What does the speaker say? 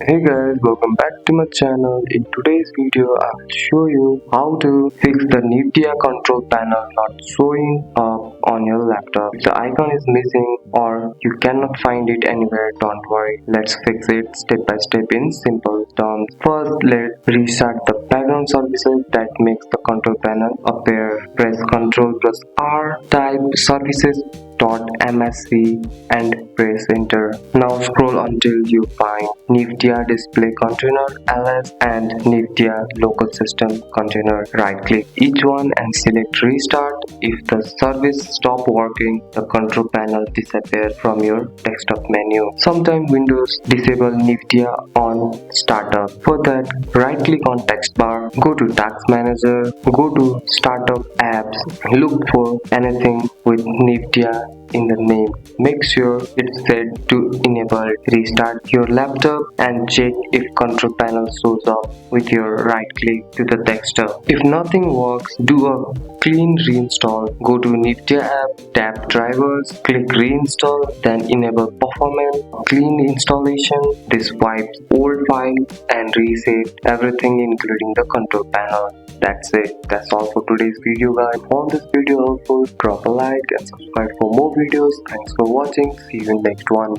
Hey guys, welcome back to my channel. In today's video, I will show you how to fix the Nvidia control panel not showing up on your laptop. If the icon is missing or you cannot find it anywhere, don't worry. Let's fix it step by step in simple terms. First, let's restart the background services that makes the control panel appear. Press Ctrl plus R, type services.msc and press enter. Now scroll until you find Nvidia display container ls and Nvidia local system container. Right click each one and select restart. If the service stop working, the control panel disappears from your desktop menu. Sometimes Windows disable Nvidia on startup. For that, right click on text bar, go to task manager, go to startup apps, look for anything with Nvidia in the name. Make sure it's set to enable. Restart your laptop and check if control panel shows up with your right click to the desktop. If nothing works, do a clean reinstall. Go to Nvidia app, tap drivers, click reinstall, then enable performance. Clean installation. This wipes old files and reset everything including the control panel. That's it. That's all for today's video guys. Found this video helpful, drop a like and subscribe for more videos. Thanks for watching. See you in next one.